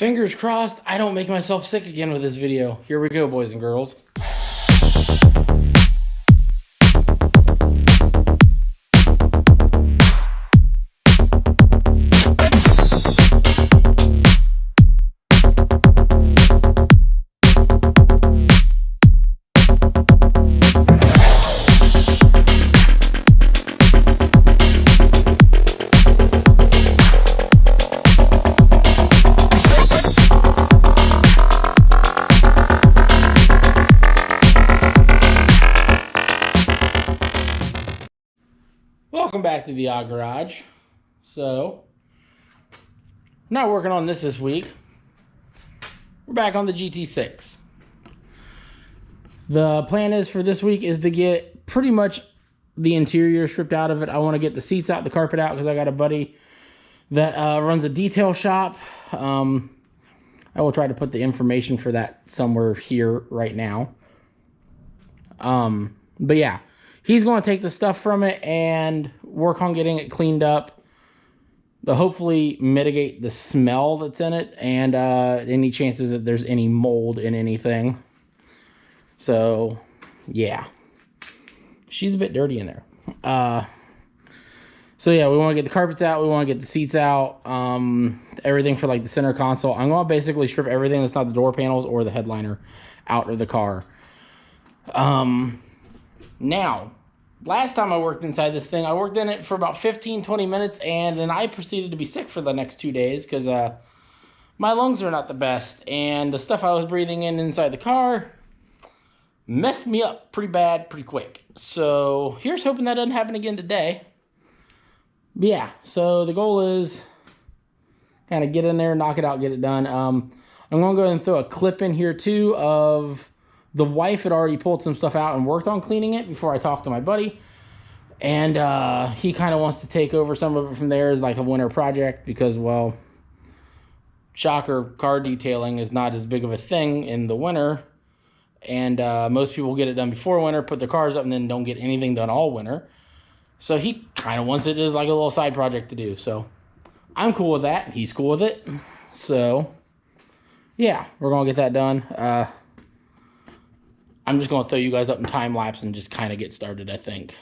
Fingers crossed I don't make myself sick again with this video. Here we go, boys and girls. Welcome back to the Yacht Garage. So, not working on this week. We're back on the gt6. The plan is for this week is to get pretty much the interior stripped out of it. I want to get the seats out, the carpet out, because I got a buddy that runs a detail shop. I will try to put the information for that somewhere here right now. But yeah. He's going to take the stuff from it and work on getting it cleaned up to hopefully mitigate the smell that's in it and any chances that there's any mold in anything. So, yeah. She's a bit dirty in there. So, yeah, we want to get the carpets out. We want to get the seats out. Everything for, like, the center console. I'm going to basically strip everything that's not the door panels or the headliner out of the car. Now, last time I worked inside this thing, I worked in it for about 15-20 minutes, and then I proceeded to be sick for the next 2 days because my lungs are not the best, and the stuff I was breathing in inside the car messed me up pretty bad, pretty quick. So here's hoping that doesn't happen again today. But yeah, so the goal is kind of get in there, knock it out, get it done. I'm going to go ahead and throw a clip in here too of... The wife had already pulled some stuff out and worked on cleaning it before I talked to my buddy. And he kind of wants to take over some of it from there as like a winter project because, well, shocker, car detailing is not as big of a thing in the winter. And most people get it done before winter, put their cars up, and then don't get anything done all winter. So he kind of wants it as like a little side project to do. So I'm cool with that. He's cool with it. So, yeah, we're going to get that done. I'm just going to throw you guys up in time lapse and just kind of get started, I think.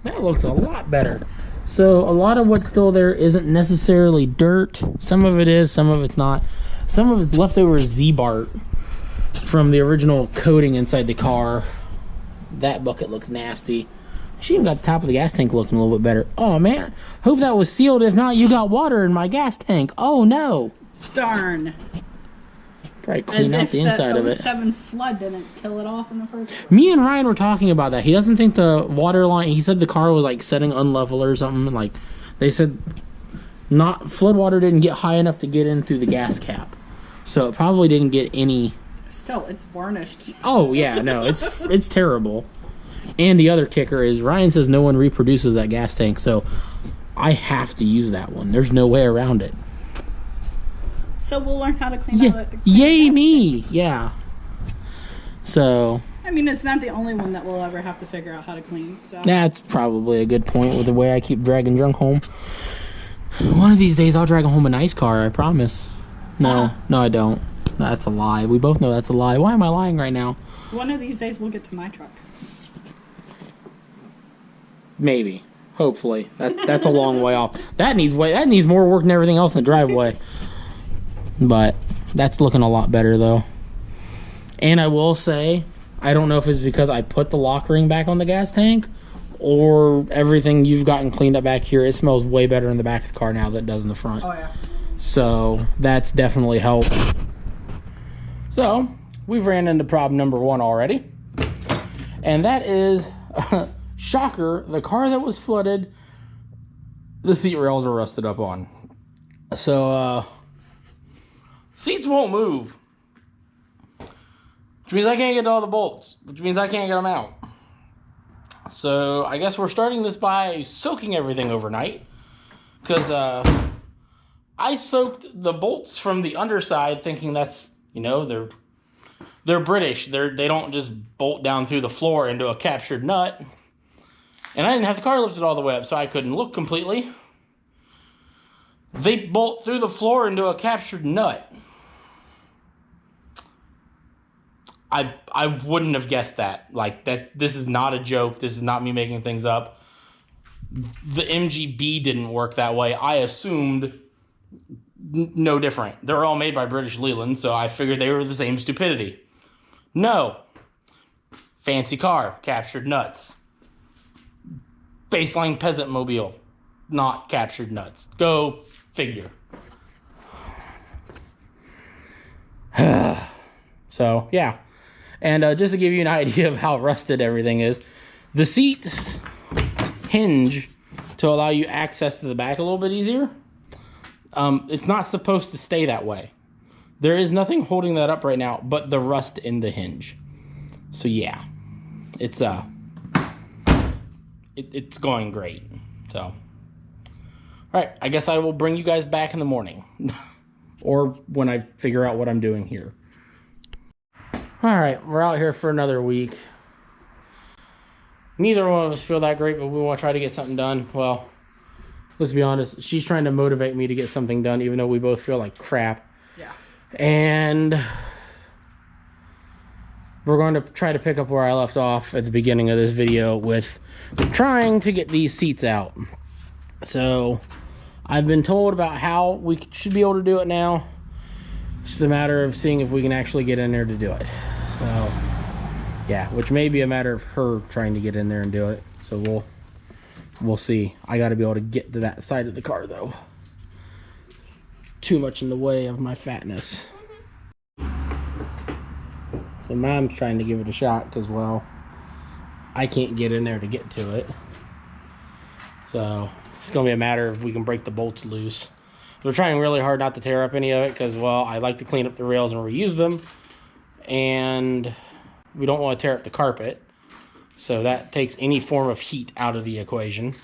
That looks a lot better. So a lot of what's still there isn't necessarily dirt. Some of it is, some of it's not. Some of it's leftover Z-Bart from the original coating inside the car. That bucket looks nasty. She even got the top of the gas tank looking a little bit better. Oh man, hope that was sealed. If not, you got water in my gas tank. Oh no. Darn. Probably clean out the inside of it. 07 flood didn't kill it off in the first place. Me and Ryan were talking about that. He doesn't think the water line, he said the car was like setting unlevel or something. Like they said not flood water didn't get high enough to get in through the gas cap. So it probably didn't get any. Still, it's varnished. Oh yeah, no, it's terrible. And the other kicker is Ryan says no one reproduces that gas tank, so I have to use that one. There's no way around it. So we'll learn how to clean out it. Yay me! Yeah. So. I mean, it's not the only one that we'll ever have to figure out how to clean. So. That's probably a good point with the way I keep dragging junk home. One of these days I'll drag home a nice car, I promise. No, I don't. That's a lie. We both know that's a lie. Why am I lying right now? One of these days we'll get to my truck. Maybe. Hopefully. That's a long way off. That needs more work than everything else in the driveway. But that's looking a lot better though. And I will say, I don't know if it's because I put the lock ring back on the gas tank or everything you've gotten cleaned up back here. It smells way better in the back of the car now than it does in the front. Oh yeah. So that's definitely helped. So we've ran into problem number 1 already. And that is, shocker, the car that was flooded, the seat rails are rusted up on. So, seats won't move. Which means I can't get to all the bolts. Which means I can't get them out. So, I guess we're starting this by soaking everything overnight. Because, I soaked the bolts from the underside thinking that's, you know, they're British. They don't just bolt down through the floor into a captured nut. And I didn't have the car lifted all the way up, so I couldn't look completely. They bolt through the floor into a captured nut. I wouldn't have guessed that. Like, this is not a joke. This is not me making things up. The MGB didn't work that way. I assumed no different. They're all made by British Leland, so I figured they were the same stupidity. No. Fancy car, captured nuts. Baseline peasant mobile, not captured nuts. Go figure. So, yeah. And just to give you an idea of how rusted everything is, the seats hinge to allow you access to the back a little bit easier. It's not supposed to stay that way. There is nothing holding that up right now but the rust in the hinge. So yeah, it's it's going great. So, all right, I guess I will bring you guys back in the morning or when I figure out what I'm doing here. All right, we're out here for another week. Neither one of us feel that great, but we want to try to get something done. Well, let's be honest, she's trying to motivate me to get something done, even though we both feel like crap. Yeah. And we're going to try to pick up where I left off at the beginning of this video with trying to get these seats out. So I've been told about how we should be able to do it now. It's just a matter of seeing if we can actually get in there to do it. So yeah, which may be a matter of her trying to get in there and do it. So we'll see. I got to be able to get to that side of the car though. Too much in the way of my fatness. So Mom's trying to give it a shot because, well, I can't get in there to get to it. So it's going to be a matter of if we can break the bolts loose. We're trying really hard not to tear up any of it because, well, I like to clean up the rails and reuse them. And we don't want to tear up the carpet. So that takes any form of heat out of the equation.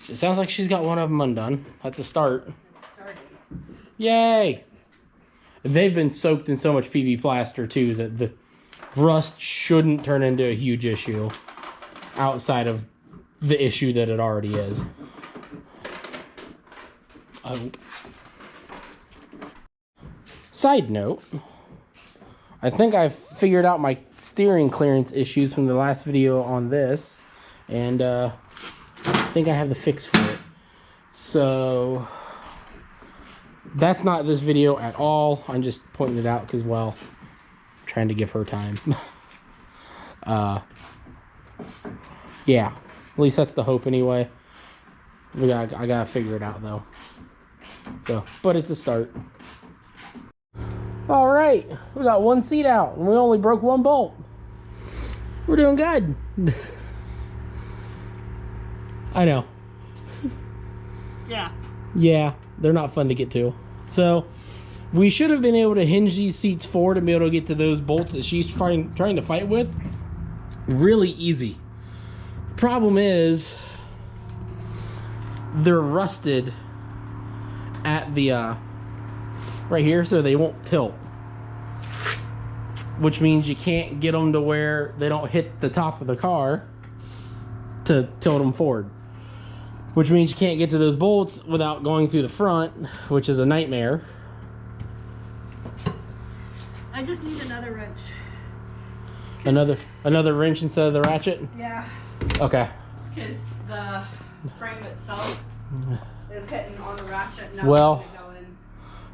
It sounds like she's got one of them undone. That's a start. Yay! They've been soaked in so much PB plaster too that the rust shouldn't turn into a huge issue outside of the issue that it already is. I hope. Side note, I think I've figured out my steering clearance issues from the last video on this, and I think I have the fix for it. So that's not this video at all. I'm just pointing it out because, well, I'm trying to give her time. Yeah, at least that's the hope anyway. I gotta figure it out though. So, but it's a start. All right, we got one seat out and we only broke one bolt. We're doing good. I know. Yeah. Yeah, they're not fun to get to. So we should have been able to hinge these seats forward and be able to get to those bolts that she's trying to fight with really easy. Problem is they're rusted at the right here, so they won't tilt, which means you can't get them to where they don't hit the top of the car to tilt them forward, which means you can't get to those bolts without going through the front, which is a nightmare. I just need another wrench. Another wrench instead of the ratchet? Yeah. Okay. Because the frame itself is hitting on the ratchet. Now Well, it's gonna go in.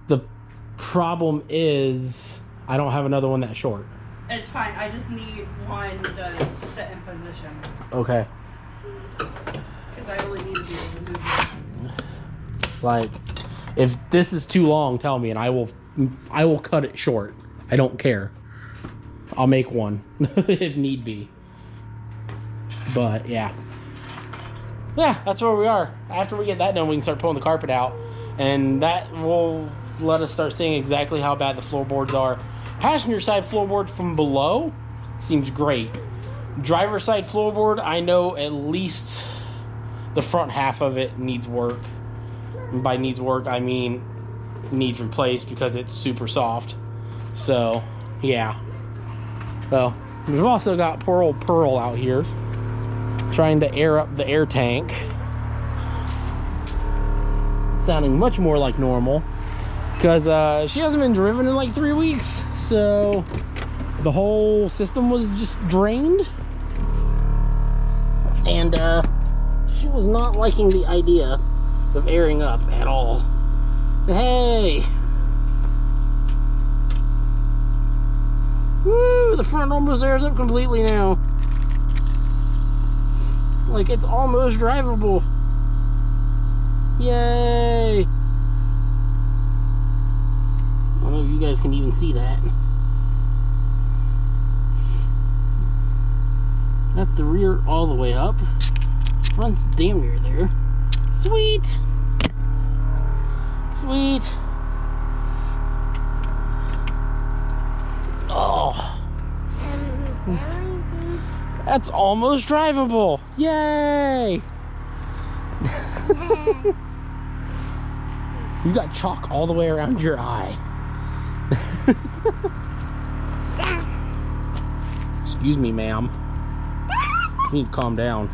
the problem is I don't have another one that short. It's fine. I just need one to sit in position. Okay. Because I really need to be able to move it. Like, if this is too long, tell me and I will cut it short. I don't care. I'll make one if need be. But yeah, that's where we are. After we get that done, we can start pulling the carpet out, and that will let us start seeing exactly how bad the floorboards are. Passenger side floorboard from below seems great. Driver side floorboard, I know at least the front half of it needs work. And by needs work, I mean needs replaced because it's super soft. So yeah. Well, we've also got poor old Pearl out here trying to air up the air tank, sounding much more like normal because she hasn't been driven in like 3 weeks, so the whole system was just drained, and she was not liking the idea of airing up at all. Hey, woo, the front almost airs up completely now. Like, it's almost drivable. Yay! I don't know if you guys can even see that. That's the rear all the way up. Front's damn near there. Sweet! Sweet! That's almost drivable. Yay! You got chalk all the way around your eye. Excuse me, ma'am. You need to calm down.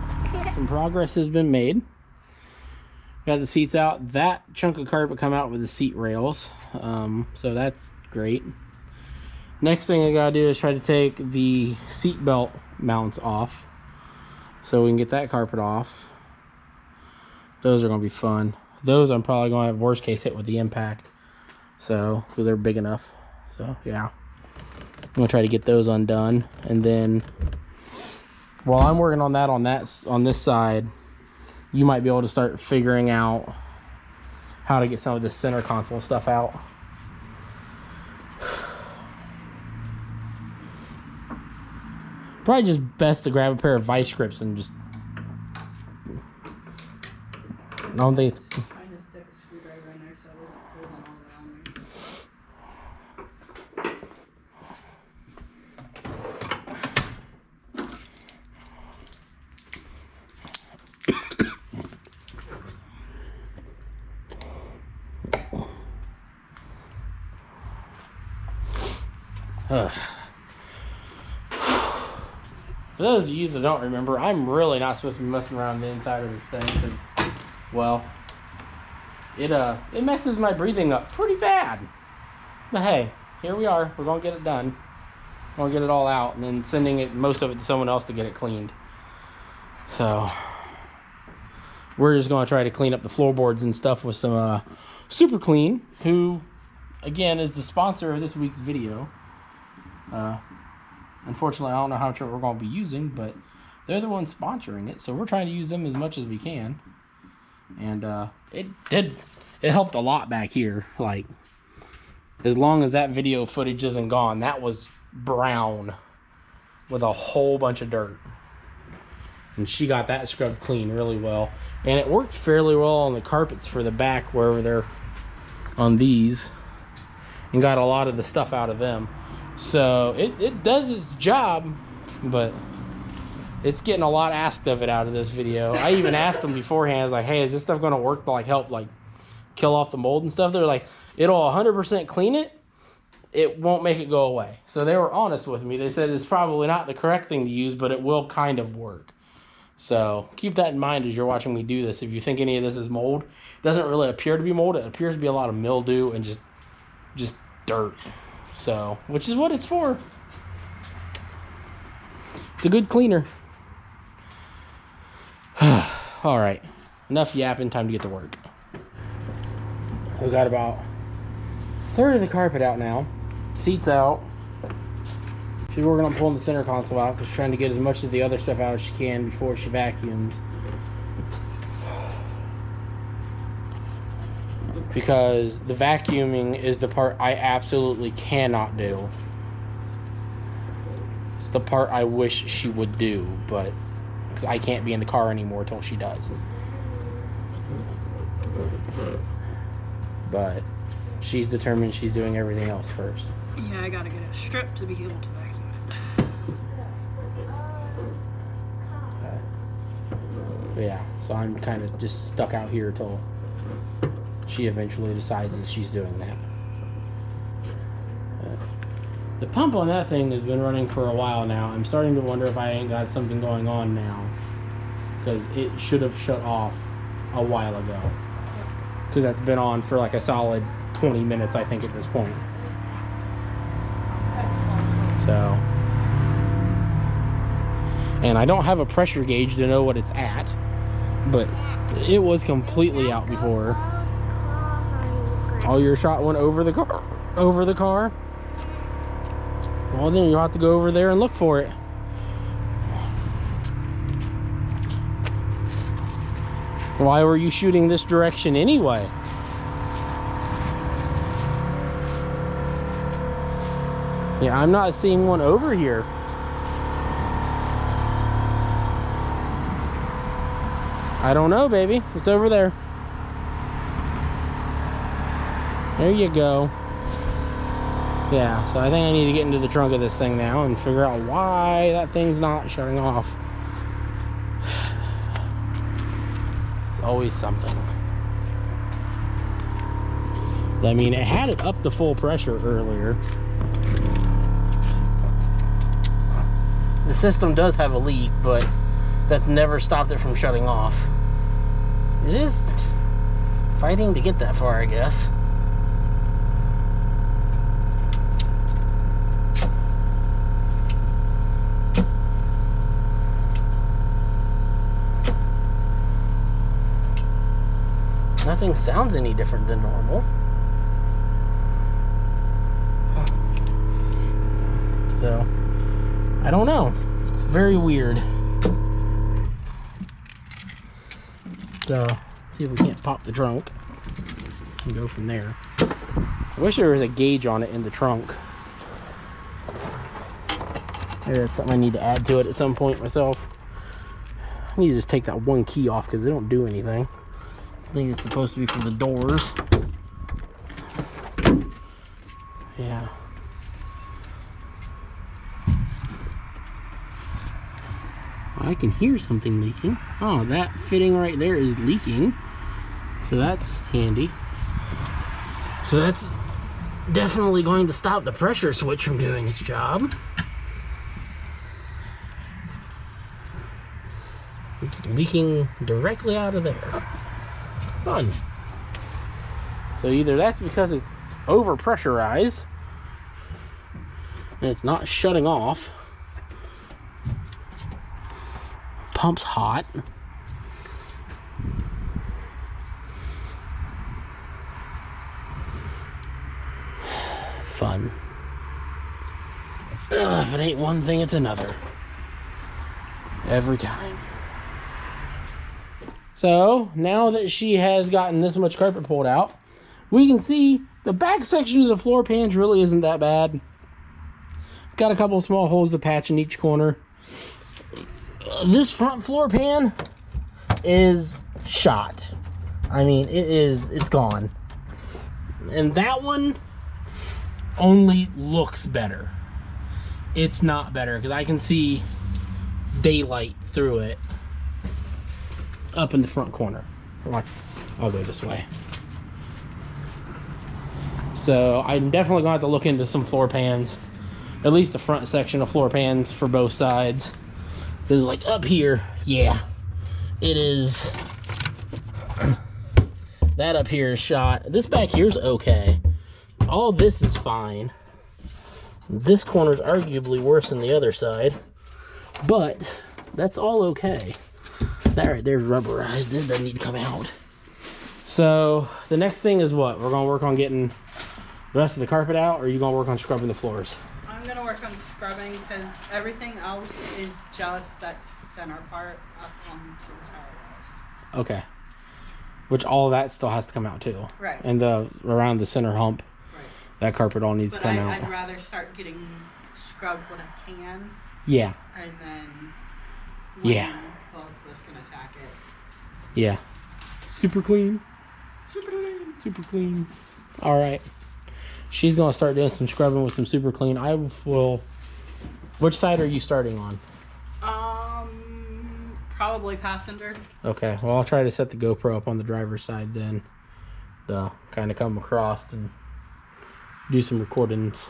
Some progress has been made. Got the seats out. That chunk of carpet come out with the seat rails. So that's great. Next thing I gotta do is try to take the seat belt mounts off so we can get that carpet off. Those are gonna be fun. Those I'm probably gonna have worst case hit with the impact. So, because they're big enough. So yeah. I'm gonna try to get those undone. And then while I'm working on that on this side, you might be able to start figuring out how to get some of this center console stuff out. Probably just best to grab a pair of vice grips and just... I don't think it's... I just stuck a screwdriver in there so it wasn't pulling all around me. For those of you that don't remember, I'm really not supposed to be messing around the inside of this thing because, well, it messes my breathing up pretty bad. But hey, here we are. We're gonna get it done. We're gonna get it all out and then sending most of it to someone else to get it cleaned. So we're just gonna try to clean up the floorboards and stuff with some Super Clean, who again is the sponsor of this week's video. Unfortunately, I don't know how much we're going to be using, but they're the ones sponsoring it, so we're trying to use them as much as we can. And it helped a lot back here. Like, as long as that video footage isn't gone, that was brown with a whole bunch of dirt. And she got that scrubbed clean really well. And it worked fairly well on the carpets for the back, wherever they're on these, and got a lot of the stuff out of them. So it does its job, but it's getting a lot asked of it out of this video. I even asked them beforehand, I was like, hey, is this stuff going to work to like help like kill off the mold and stuff? They're like, it'll 100% clean it. It won't make it go away. So they were honest with me. They said it's probably not the correct thing to use, but it will kind of work. So keep that in mind as you're watching me do this. If you think any of this is mold, it doesn't really appear to be mold. It appears to be a lot of mildew and just dirt. So, which is what it's for. It's a good cleaner. All right, enough yapping, time to get to work. We've got about a third of the carpet out now. Seats out. She's working on pulling the center console out because she's trying to get as much of the other stuff out as she can before she vacuums. Because the vacuuming is the part I absolutely cannot do. It's the part I wish she would do, but because I can't be in the car anymore till she does. But she's determined she's doing everything else first. Yeah, I gotta get it stripped to be able to vacuum it. Yeah, so I'm kind of just stuck out here till she eventually decides that she's doing that. The pump on that thing has been running for a while now. I'm starting to wonder if I ain't got something going on now, because it should have shut off a while ago, because that's been on for like a solid 20 minutes I think at this point. So, and I don't have a pressure gauge to know what it's at, but it was completely out before. Oh, your shot went over the car? Over the car? Well, then you'll have to go over there and look for it. Why were you shooting this direction anyway? Yeah, I'm not seeing one over here. I don't know, baby. It's over there. There you go. Yeah, so I think I need to get into the trunk of this thing now and figure out why that thing's not shutting off. It's always something. I mean, it had it up to full pressure earlier. The system does have a leak, but that's never stopped it from shutting off. It is fighting to get that far, I guess. Nothing sounds any different than normal. So, I don't know. It's very weird. So, see if we can't pop the trunk and go from there. I wish there was a gauge on it in the trunk. Maybe that's something I need to add to it at some point myself. I need to just take that one key off because they don't do anything. I think it's supposed to be for the doors. Yeah. I can hear something leaking. Oh, that fitting right there is leaking. So that's handy. So that's definitely going to stop the pressure switch from doing its job. It's leaking directly out of there. Fun. So either that's because it's over pressurized and it's not shutting off. Pump's hot. Fun. Ugh, if it ain't one thing, it's another. Every time. So, now that she has gotten this much carpet pulled out, we can see the back section of the floor pans really isn't that bad. Got a couple small holes to patch in each corner. This front floor pan is shot. I mean, it's gone. And that one only looks better. It's not better because I can see daylight through it up in the front corner. I'll go this way. So I'm definitely gonna have to look into some floor pans, at least the front section of floor pans for both sides. There's like up here, yeah, it is. That up here is shot. This back here is okay. All this is fine. This corner is arguably worse than the other side, but that's all okay. That right there's rubberized. It doesn't need to come out. So the next thing is what? We're gonna work on getting the rest of the carpet out, or are you gonna work on scrubbing the floors? I'm gonna work on scrubbing because everything else is just that center part up onto the tile walls. Okay. Which all of that still has to come out too. Right. And the around the center hump, right, that carpet all needs to come out. I'd rather start getting scrubbed when I can. Yeah. And then yeah, both of us can attack it. Yeah. Super clean. Super clean. Super clean. All right. She's gonna start doing some scrubbing with some super clean. I will. Which side are you starting on? Probably passenger. Okay. Well, I'll try to set the GoPro up on the driver's side then, to kind of come across and do some recordings.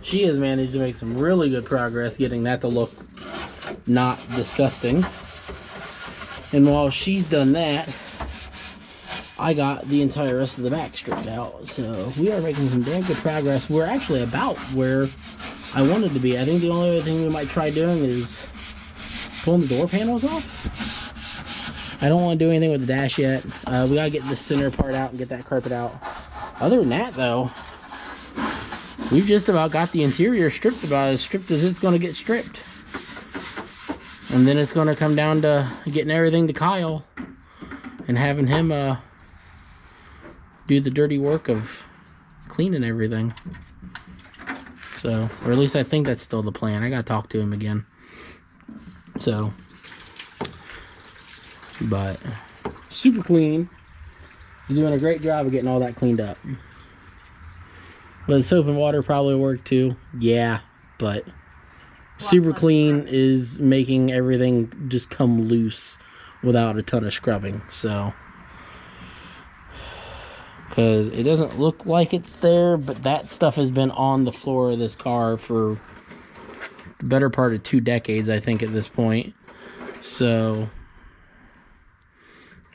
she has managed to make some really good progress getting that to look not disgusting. And while she's done that, I got the entire rest of the back stripped out. So we are making some damn good progress. We're actually about where I wanted to be. I think the only other thing we might try doing is pulling the door panels off. I don't want to do anything with the dash yet. We gotta get the center part out and get that carpet out. Other than that, though, we've just about got the interior stripped, about as stripped as it's gonna get stripped. And then it's gonna come down to getting everything to Kyle and having him do the dirty work of cleaning everything. So, or at least I think that's still the plan. I gotta talk to him again. So, but super clean. He's doing a great job of getting all that cleaned up. But soap and water probably work too. Yeah, but super clean is making everything just come loose without a ton of scrubbing. So, because it doesn't look like it's there, but that stuff has been on the floor of this car for the better part of 2 decades, I think, at this point. So,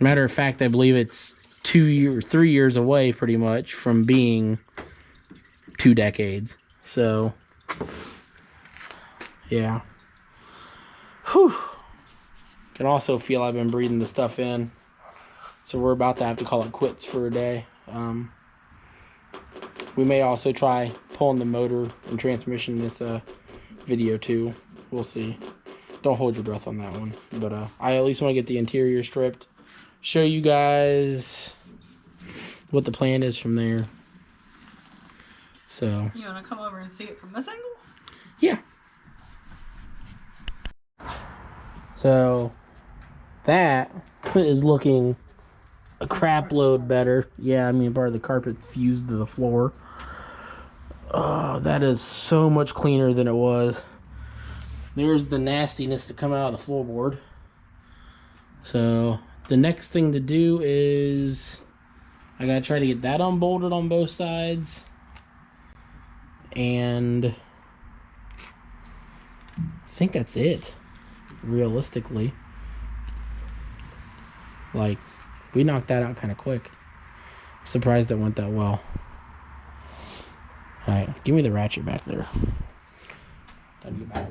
matter of fact, I believe it's 3 years away pretty much from being 2 decades. So, yeah. Whew. Can also feel I've been breathing the stuff in. So we're about to have to call it quits for a day. We may also try pulling the motor and transmission in this video too. We'll see. Don't hold your breath on that one. But I at least want to get the interior stripped. Show you guys what the plan is from there. So. You want to come over and see it from this angle? Yeah. So that is looking a crap load better. Yeah, I mean, part of the carpet fused to the floor. Oh, that is so much cleaner than it was. There's the nastiness to come out of the floorboard. So the next thing to do is I gotta try to get that unbolted on both sides. And I think that's it, realistically. Like, we knocked that out kind of quick. I'm surprised it went that well. Alright, give me the ratchet back there. Time to get back.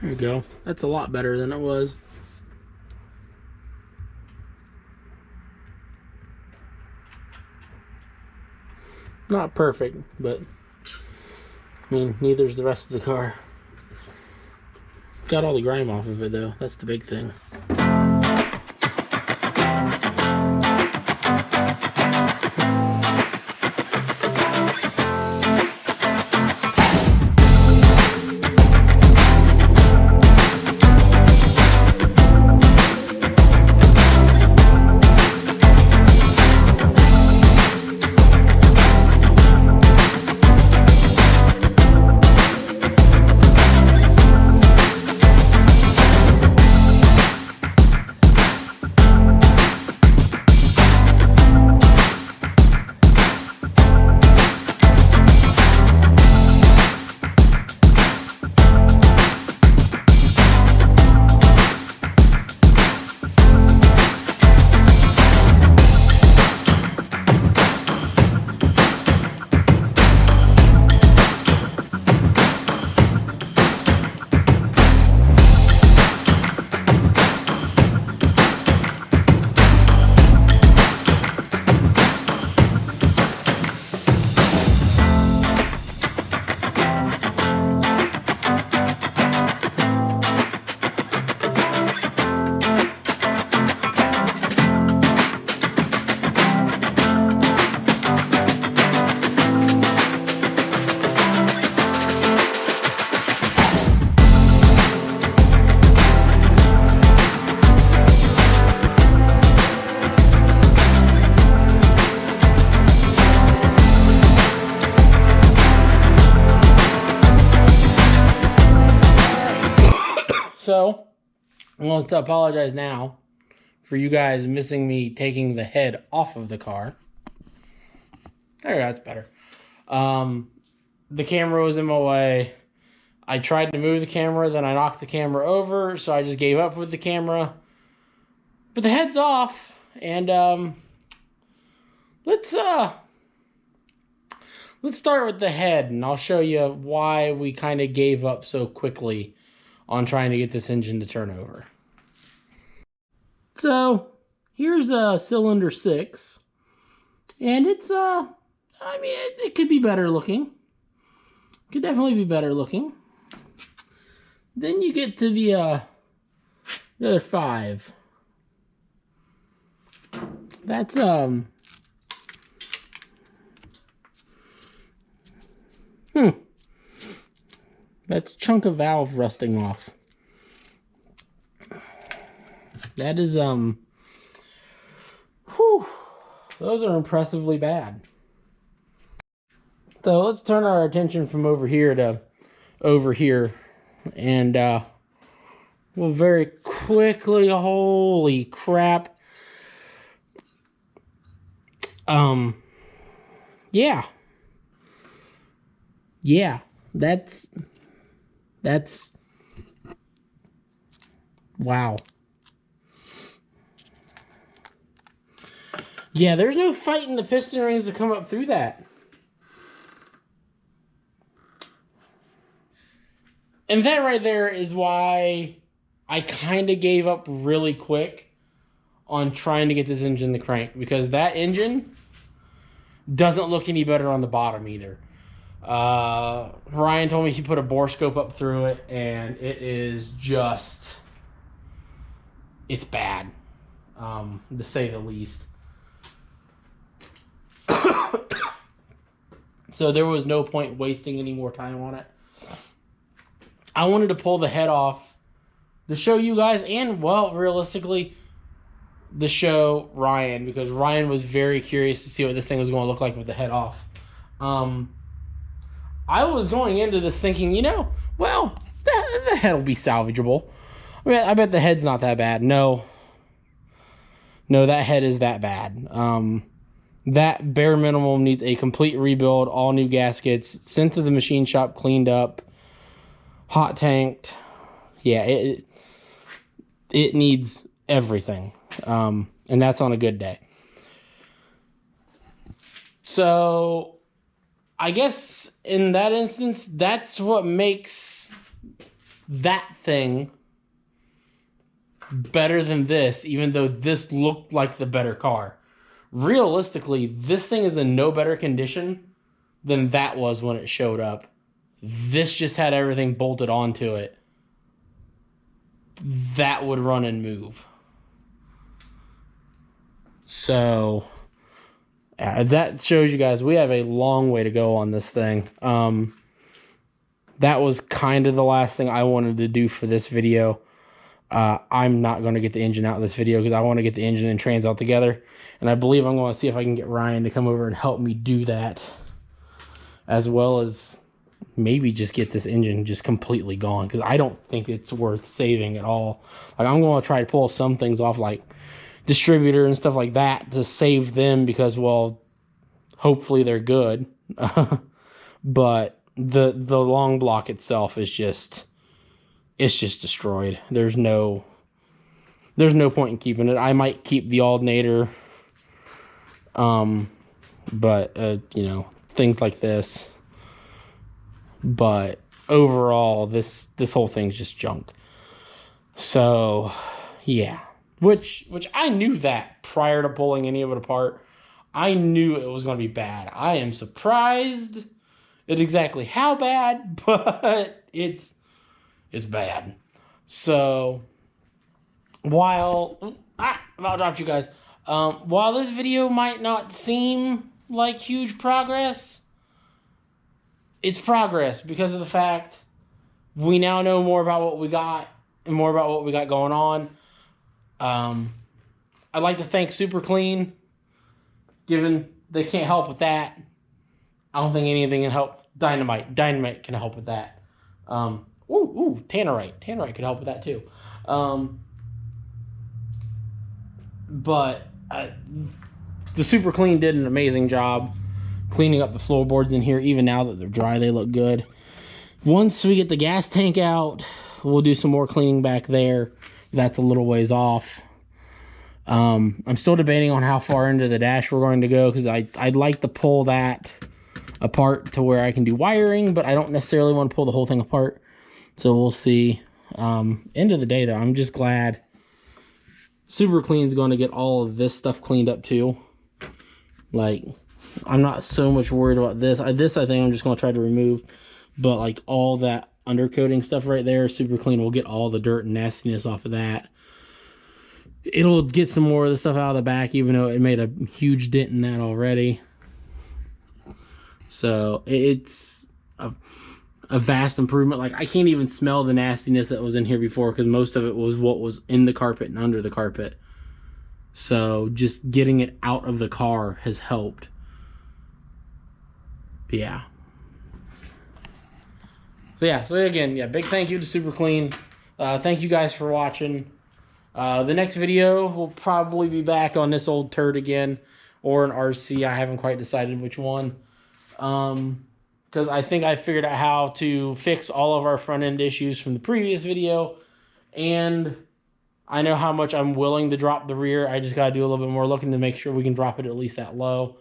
There you go. That's a lot better than it was. Not perfect, but I mean, neither's the rest of the car. Got all the grime off of it though. That's the big thing. So, I want to apologize now for you guys missing me taking the head off of the car. There, that's better. The camera was in my way. I tried to move the camera, then I knocked the camera over, so I just gave up with the camera. But the head's off, and let's start with the head, and I'll show you why we kind of gave up so quickly on trying to get this engine to turn over. So here's cylinder 6, and it's I mean, it could be better looking. Could definitely be better looking. Then you get to the other 5. That's that's a chunk of valve rusting off. That is those are impressively bad. So let's turn our attention from over here to over here, and we'll very quickly, holy crap. Yeah, that's wow. Yeah, there's no fighting the piston rings to come up through that. And that right there is why I kind of gave up really quick on trying to get this engine to crank, because that engine doesn't look any better on the bottom either. Ryan told me he put a bore scope up through it, and it is just, it's bad, to say the least. So there was no point wasting any more time on it. I wanted to pull the head off to show you guys, and, well, realistically, to show Ryan, because Ryan was very curious to see what this thing was going to look like with the head off. I was going into this thinking, you know, well, the head will be salvageable. I bet the head's not that bad. No, that head is that bad. That bare minimum needs a complete rebuild, all new gaskets, sent to the machine shop, cleaned up, hot tanked. Yeah, it needs everything. And that's on a good day. So I guess in that instance, that's what makes that thing better than this, even though this looked like the better car. Realistically, this thing is in no better condition than that was when it showed up. This just had everything bolted onto it. That would run and move. So that shows you guys we have a long way to go on this thing. That was kind of the last thing I wanted to do for this video. I'm not going to get the engine out of this video because I want to get the engine and trans all together. And I believe I'm going to see if I can get Ryan to come over and help me do that, as well as maybe just get this engine just completely gone, because I don't think it's worth saving at all. Like, I'm going to try to pull some things off, like distributor and stuff like that, to save them, because, well, hopefully they're good. But the long block itself is just, it's just destroyed. There's no point in keeping it. I might keep the alternator, but you know, things like this. But overall, this whole thing's just junk. So yeah, which I knew that prior to pulling any of it apart. I knew it was going to be bad. I am surprised at exactly how bad, but it's bad. So while about dropped you guys. While this video might not seem like huge progress, it's progress because of the fact we now know more about what we got and more about what we got going on. I'd like to thank Super Clean, given they can't help with that. I don't think anything can help. Dynamite can help with that. Tannerite. Tannerite could help with that too. But the Super Clean did an amazing job cleaning up the floorboards in here. Even now that they're dry, they look good. Once we get the gas tank out, we'll do some more cleaning back there. That's a little ways off. I'm still debating on how far into the dash we're going to go, because I'd like to pull that apart to where I can do wiring, but I don't necessarily want to pull the whole thing apart. So we'll see. End of the day, though, I'm just glad Super Clean's going to get all of this stuff cleaned up too. Like, I'm not so much worried about this. This I think I'm just going to try to remove. But like all that undercoating stuff right there, Super Clean will get all the dirt and nastiness off of that. It'll get some more of the stuff out of the back, even though it made a huge dent in that already. So it's a vast improvement. Like, I can't even smell the nastiness that was in here before, because most of it was what was in the carpet and under the carpet. So just getting it out of the car has helped. Yeah. So again, big thank you to Super Clean. Thank you guys for watching. The next video will probably be back on this old turd again, or an RC. I haven't quite decided which one. Because I think I figured out how to fix all of our front end issues from the previous video, and I know how much I'm willing to drop the rear. I just got to do a little bit more looking to make sure we can drop it at least that low.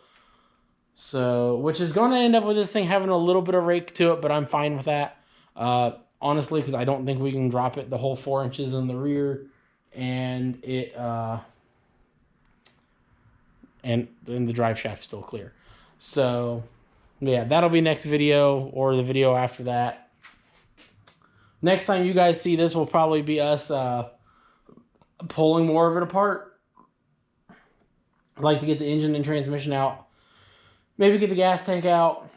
So, which is going to end up with this thing having a little bit of rake to it, but I'm fine with that. Honestly, because I don't think we can drop it the whole 4 inches in the rear, and and then the drive shaft's still clear. So yeah, that'll be next video, or the video after that. Next time you guys see this will probably be us pulling more of it apart. I'd like to get the engine and transmission out, maybe get the gas tank out.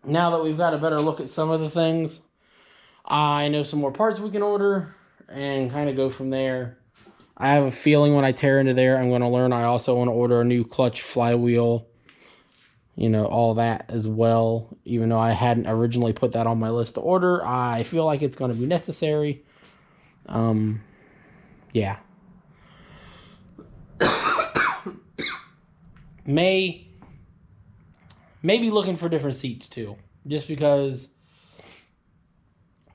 Now that we've got a better look at some of the things, I know some more parts we can order and kind of go from there. I have a feeling when I tear into there, I'm going to learn I also want to order a new clutch, flywheel, you know, all that as well. Even though I hadn't originally put that on my list to order, I feel like it's going to be necessary. Yeah. Maybe looking for different seats too, just because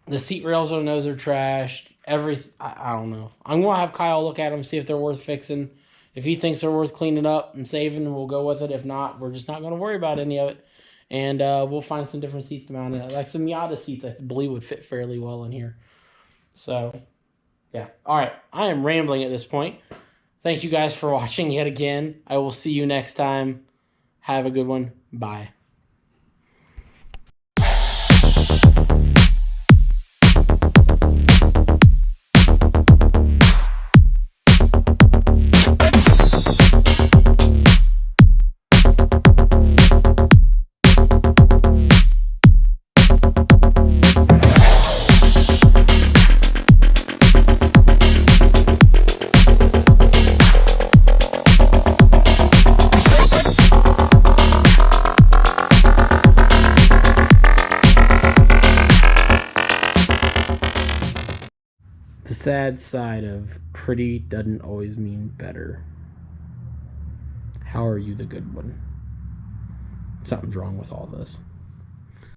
the seat rails on those are trashed. I don't know. I'm gonna have Kyle look at them, see if they're worth fixing. If he thinks they're worth cleaning up and saving, we'll go with it. If not, we're just not gonna worry about any of it, and we'll find some different seats to mount it. Like some Miata seats, I believe would fit fairly well in here. So yeah. All right. I am rambling at this point. Thank you guys for watching yet again. I will see you next time. Have a good one. Bye. The sad side of pretty doesn't always mean better. How are you the good one? Something's wrong with all this.